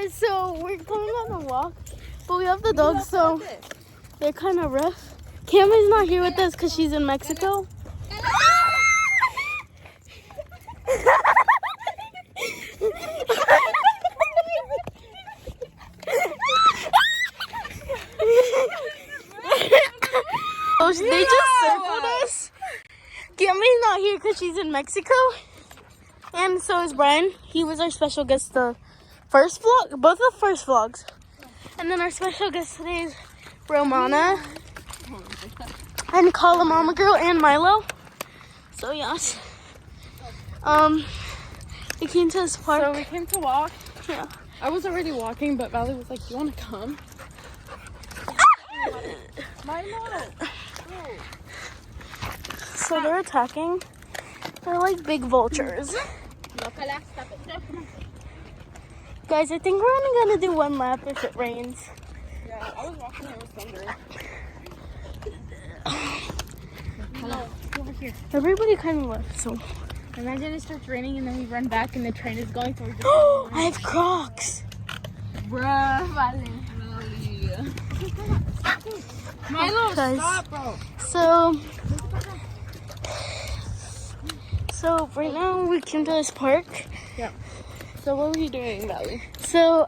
guys, so we're coming on a walk, but we have the dogs, so they're kind of rough. Cammy's not here with us because she's in Mexico. Oh, they just circled us. Cammy's not here because she's in Mexico. And so is Brian. He was our special guest the first vlog, both the first vlogs. And then our special guest today is Romana. And Call a Mama Girl and Milo. So yes. We came to this park. So we came to walk. Yeah. I was already walking, but Valley was like, "You want to come?" Milo. So they're attacking. They're like big vultures. Guys, I think we're only gonna do one lap if it rains. Yeah, I was walking. It was thundering. Over here. Everybody kind of left, so. Imagine it starts raining and then we run back and the train is going towards the I have Crocs. Bruh, Vale. Milo, Guys, stop, bro. So right now we came to this park. Yeah. So what were you doing, Valley? So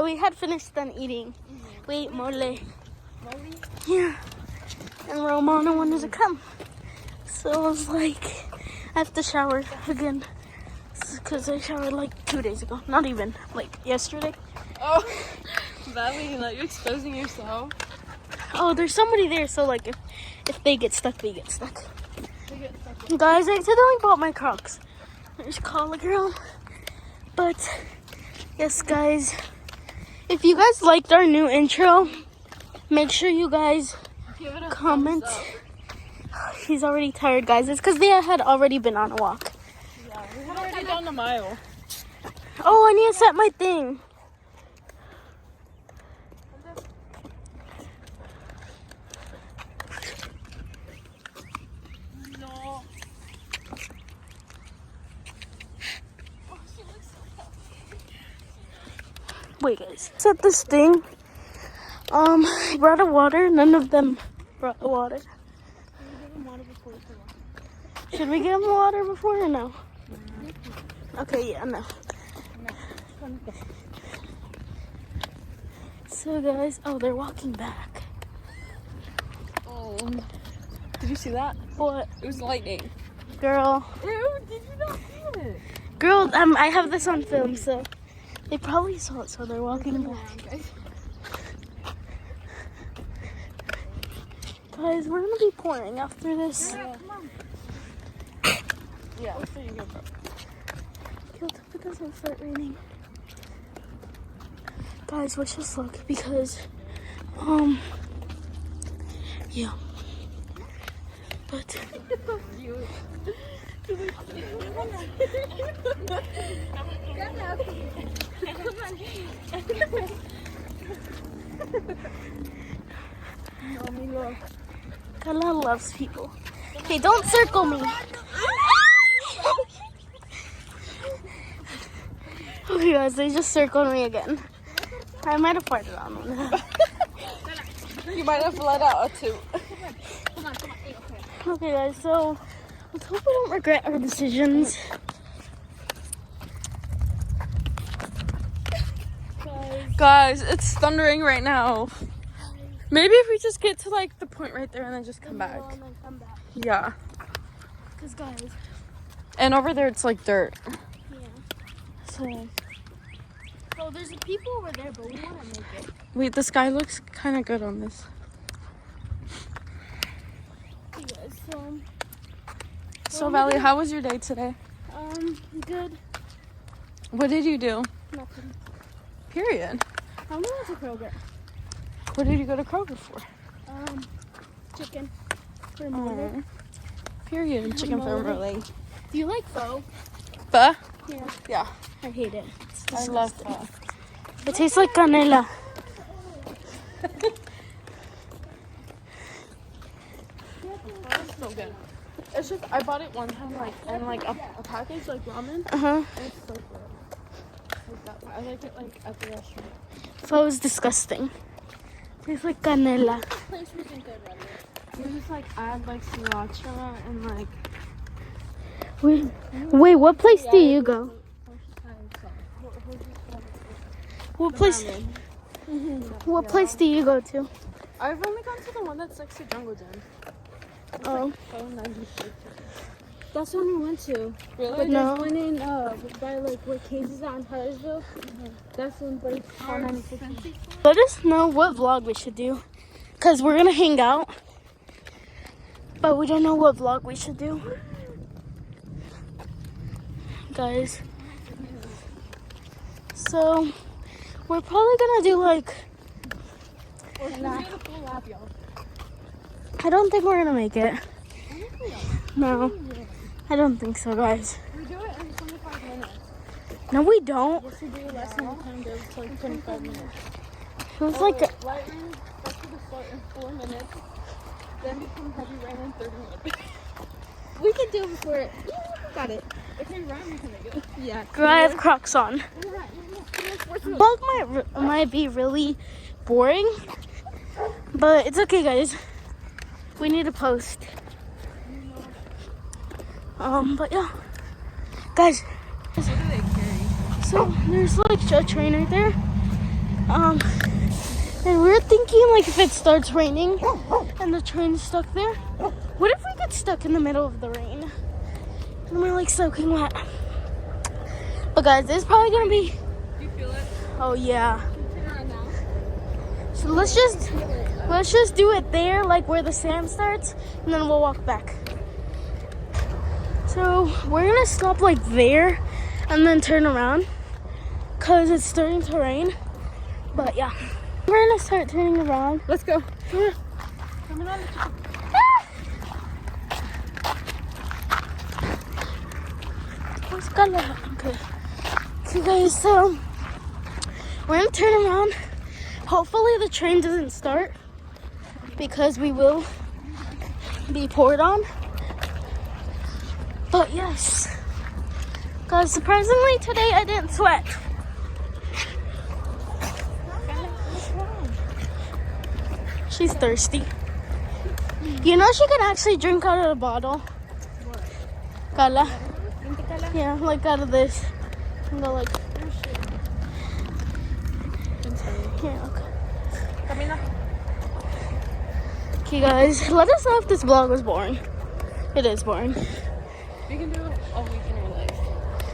we had finished done eating. Wait, mole. Yeah. And Romana wanted to come. So I was like, I have to shower again. Because I showered like 2 days ago. Not even, like yesterday. Oh, Valley, like you're exposing yourself. Oh, there's somebody there, so like if they get stuck, they get stuck. Guys, I accidentally bought my Crocs. There's Call a Girl. But yes, guys, if you guys liked our new intro, make sure you guys Give it a comment. thumbs up. He's already tired, guys. It's because they had already been on a walk. Yeah, we had already done a mile. Oh, I need to set my thing. No. Wait, guys. Set this thing. I brought a water. None of them brought the water. Should we give them water before or no? Okay, yeah, no. So, guys, oh, they're walking back. Oh. Did you see that? What? It was lightning. Girl. Ew, did you not see it? Girl, I have this on film, so they probably saw it, so they're walking back. Guys, we're gonna be pouring after this. Yeah, so you go, bro. Guilt if it doesn't start raining. Guys, wish us luck because, yeah. But Kala loves people. Okay, don't circle me. Okay, guys, they just circled me again. I might have farted on one. You might have let out a toot. Okay, guys, so let's hope we don't regret our decisions. Guys, it's thundering right now. Maybe if we just get to like the point right there and then just come back. Yeah. Because, guys, And over there it's like dirt. yeah. So So there's people over there, but we want to make it. wait, the sky looks kind of good on this. Yeah, So Valley, how was your day today? good. What did you do? Nothing. Period. I'm going to Kroger. What did you go to Kroger for? Chicken. For mole. Oh. Period. Chicken Mole. family. Do you like pho? Pho? Yeah. Yeah. I hate it. It's I love disgusting. pho. It tastes like canela. It's so good. It's just I bought it one time like in like a package like ramen. Uh-huh. And it's so good. like that. I like it like at the restaurant. Pho is disgusting. Tastes like canela. Place isn't good, right? You just like add like sriracha and like. Wait, what place do you go? What place? What place do you go to? I've only gone to the one that's next to Jungle Gym. Oh, So 96. That's the one we went to. Really? But No. there's one in by like where Casey's is on Huntersville. That's one, but it's called 96. let us know what vlog we should do, cause we're gonna hang out, but we don't know what vlog we should do, guys. So we're probably gonna do like. I don't think we're gonna make it. No, I don't think so, guys. We do it in 25 minutes. No, we don't. Yes, we do less than the time goes to like 25 minutes. It was like Light rain starts to start in 4 minutes. Then becomes heavy rain in 30 minutes. We can do it before it. Got it. If we run, we can make it. Yeah. I have Crocs on. Vlog might be really boring, but it's okay, guys. We need to post. But yeah, guys. What do they carry? So there's like a train right there. And we're thinking like if it starts raining and the train's stuck there, what if we get stuck in the middle of the rain and we're like soaking wet? But guys, this is probably gonna be. Do you feel it? Oh yeah. So let's just do it there, like where the sand starts, and then we'll walk back. So we're gonna stop like there and then turn around because it's starting to rain. But yeah, we're gonna start turning around. Let's go. Okay. Okay guys, so we're gonna turn around. Hopefully the train doesn't start because we will be poured on. But yes, guys, surprisingly today I didn't sweat. She's thirsty. You know she can actually drink out of the bottle. Kala. Yeah, like out of this. And go like. Yeah, okay. Okay, guys, let us know if this vlog was boring. It is boring. We can do it a week in your life.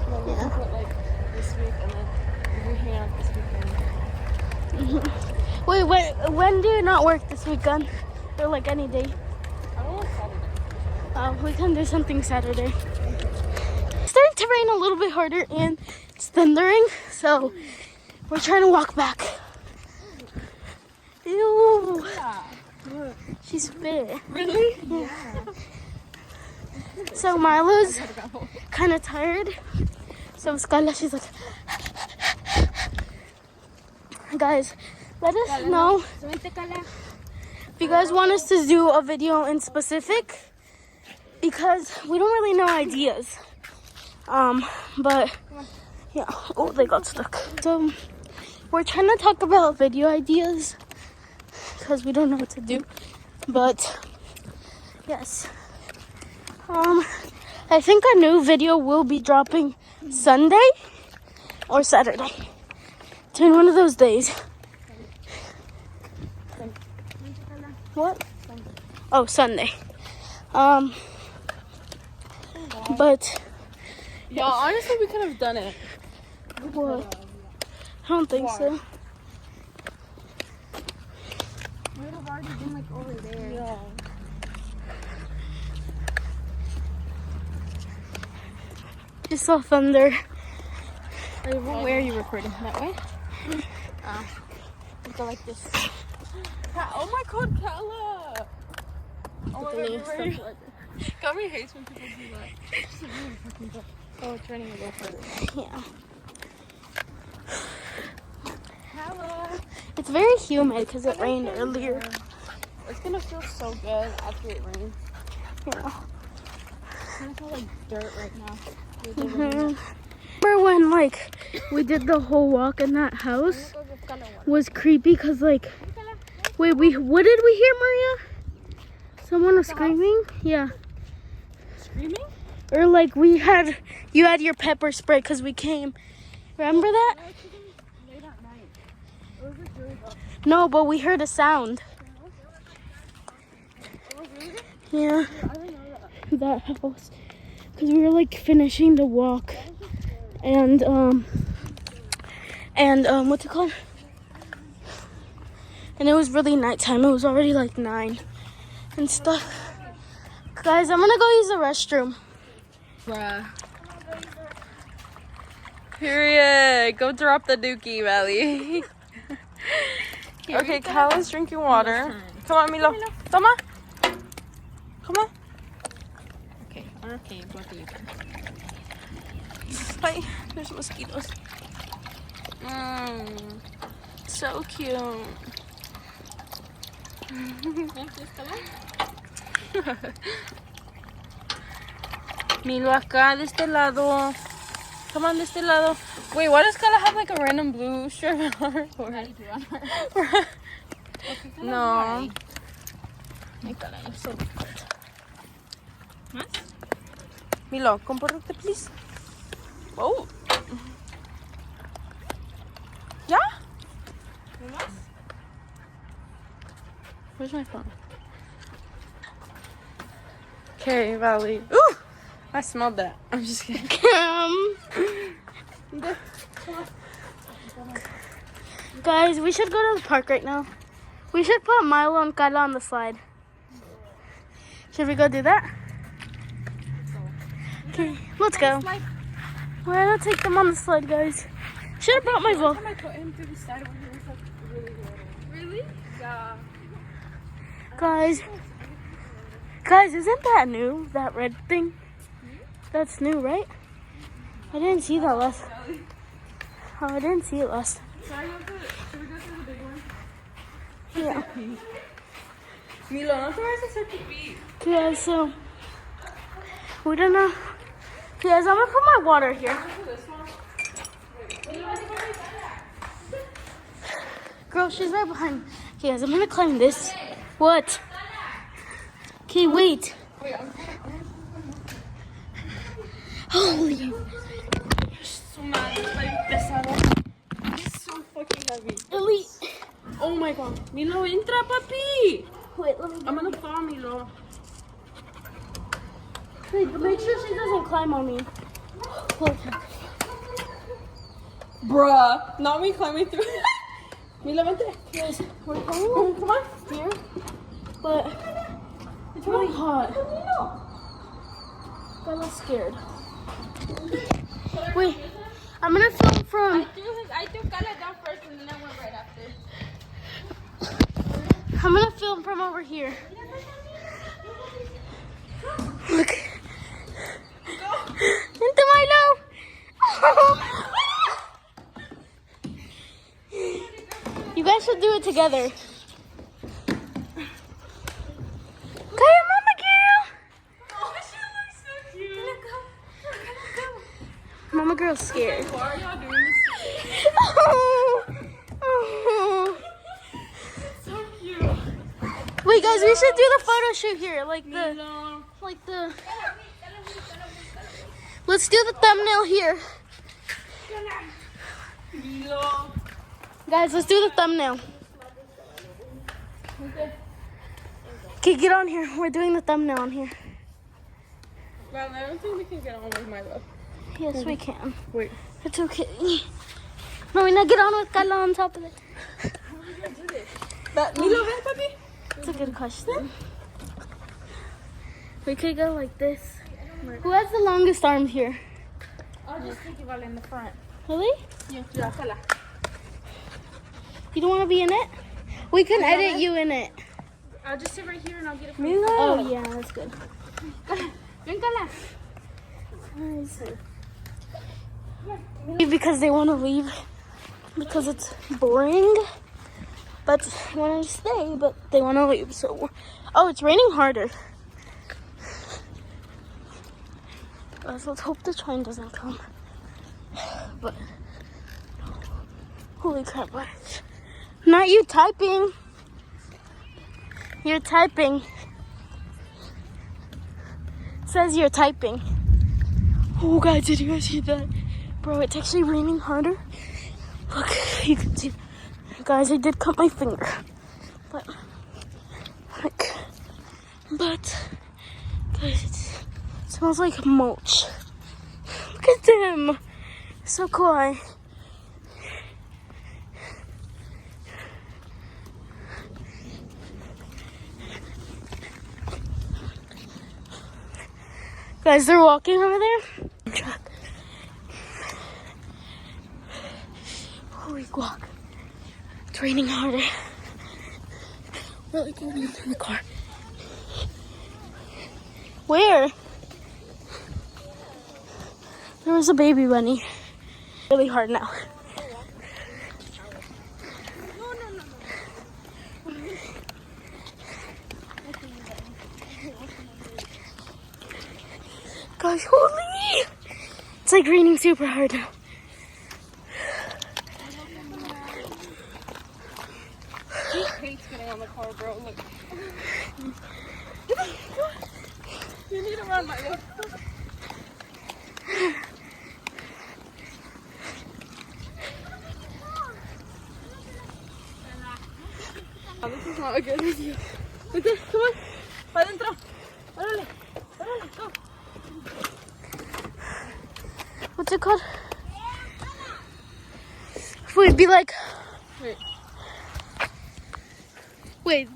Well, we can put like this week and then we hang out this weekend. Wait, when do you not work this weekend? Or like any day? I don't want Saturday. We can do something Saturday. It's starting to rain a little bit harder and it's thundering, so we're trying to walk back. Ew. Yeah. She spit. Really? Yeah. So Milo's kind of tired. So Skyla, she's like, guys, let us know if you guys want us to do a video in specific because we don't really know ideas. But yeah, oh, they got stuck. So we're trying to talk about video ideas because we don't know what to do. But yes, I think a new video will be dropping Sunday or Saturday. It's in one of those days. What? Oh, Sunday. But Yeah, honestly, we could have done it. what? I don't think so. We would have already been like over there. Yeah. Just saw thunder. Where are you recording? That way? Go like this. Oh my god, Kala! Oh my god, Gummy hates when people do that. Oh, it's raining a little further. Yeah. Kala! It's very humid because it rained earlier. It's gonna feel so good after it rains. Yeah. I kind of feel like dirt right now. Mhm. Remember when like we did the whole walk in that house? Was creepy because like, wait, what did we hear, Maria? Someone was screaming? Yeah. Screaming? Or like you had your pepper spray because we came. Remember that? Late at night. It was just really dark. No, but we heard a sound. Oh, really? Yeah, I didn't know that. that house. Because we were like finishing the walk. And what's it called? And it was really nighttime. It was already like 9 and stuff. Guys, I'm gonna go use the restroom. Bruh. Period. Go drop the dookie, Valley. Okay, Kyla's drinking water. Come on, Milo. Toma. Come on. Okay, both of you. Hi. There's mosquitoes. So cute. Milo acá, de este lado. Come on, de este lado. Wait, why does Kala have like a random blue strip on her forehead? No. Milo, compórtate, please. Oh. ¿Ya? Where's my phone? Okay, Valley. Ooh! I smelled that. I'm just kidding. Guys, we should go to the park right now. We should put Milo and Kyla on the slide. Should we go do that? Okay, let's go. Why not take them on the slide, guys? Should have brought my phone. I put him through the side when he was like really little. Really? Yeah. Guys, isn't that new? That red thing? That's new, right? I didn't see that last. Oh, I didn't see it last. Should we go through the big one? Yeah. Milo, no te vayas a hacer pipí. Okay, so we don't know. Okay, guys, I'm gonna put my water here. Girl, she's right behind. Okay, guys, I'm gonna climb this. What? Okay, wait. Holy. So mad. It's like pesado. It's so fucking heavy. Elite. Oh my god. Milo, entra, papi. Wait, let me. I'm gonna fall, Milo. Wait, but make sure she doesn't climb on me. Okay. Bruh. Not me climbing through. Milo, vente. Guys, we're going Come on. here, but it's really hot. I'm scared. Wait, I'm gonna film from. I threw Kala down first and then I went right after. I'm gonna film from over here. Look. Into Milo. You guys should do it together. Kaya, Mama girl. Oh, she looks so cute. Mama girl's scared. Why are y'all doing this? So cute. Wait, guys, we should do the photo shoot here, like the. Milo. Let's do the thumbnail here. Milo. Guys, let's do the thumbnail. Okay, get on here. We're doing the thumbnail on here. Man, I don't think we can get on with Milo. Yes, we can. Wait. It's okay. No, we're not get on with Kala on top of it. Milo, ven, papi. It's a good question. We could go like this. Who has the longest arm here? I'll just take it in the front. Really? Yeah, Kala. You don't want to be in it? We can edit you in it. I'll just sit right here and I'll get it from Milo. Oh, yeah, that's good. Ven, Kala. Because they want to leave. Because it's boring. But they want to stay, but they want to leave. So, oh, it's raining harder. Guys, let's hope the train doesn't come. but holy crap! What? Not you typing. You're typing. It says you're typing. Oh, guys, did you guys see that? Bro, it's actually raining harder. Look, you can see. Guys, I did cut my finger. But, guys, it smells like mulch. Look at them. So cool. Guys, they're walking over there. Truck. Holy guac. It's raining harder. We're like going in the car. Where? There was a baby bunny. Really hard now. Gosh, holy! It's like raining super hard now. He hates getting on the car, bro. Look. You need to run, my love. This is not a good idea. Okay, come on. Pa dentro. Órale. Órale, go. What's it called? We'd be like... Wait. Wait.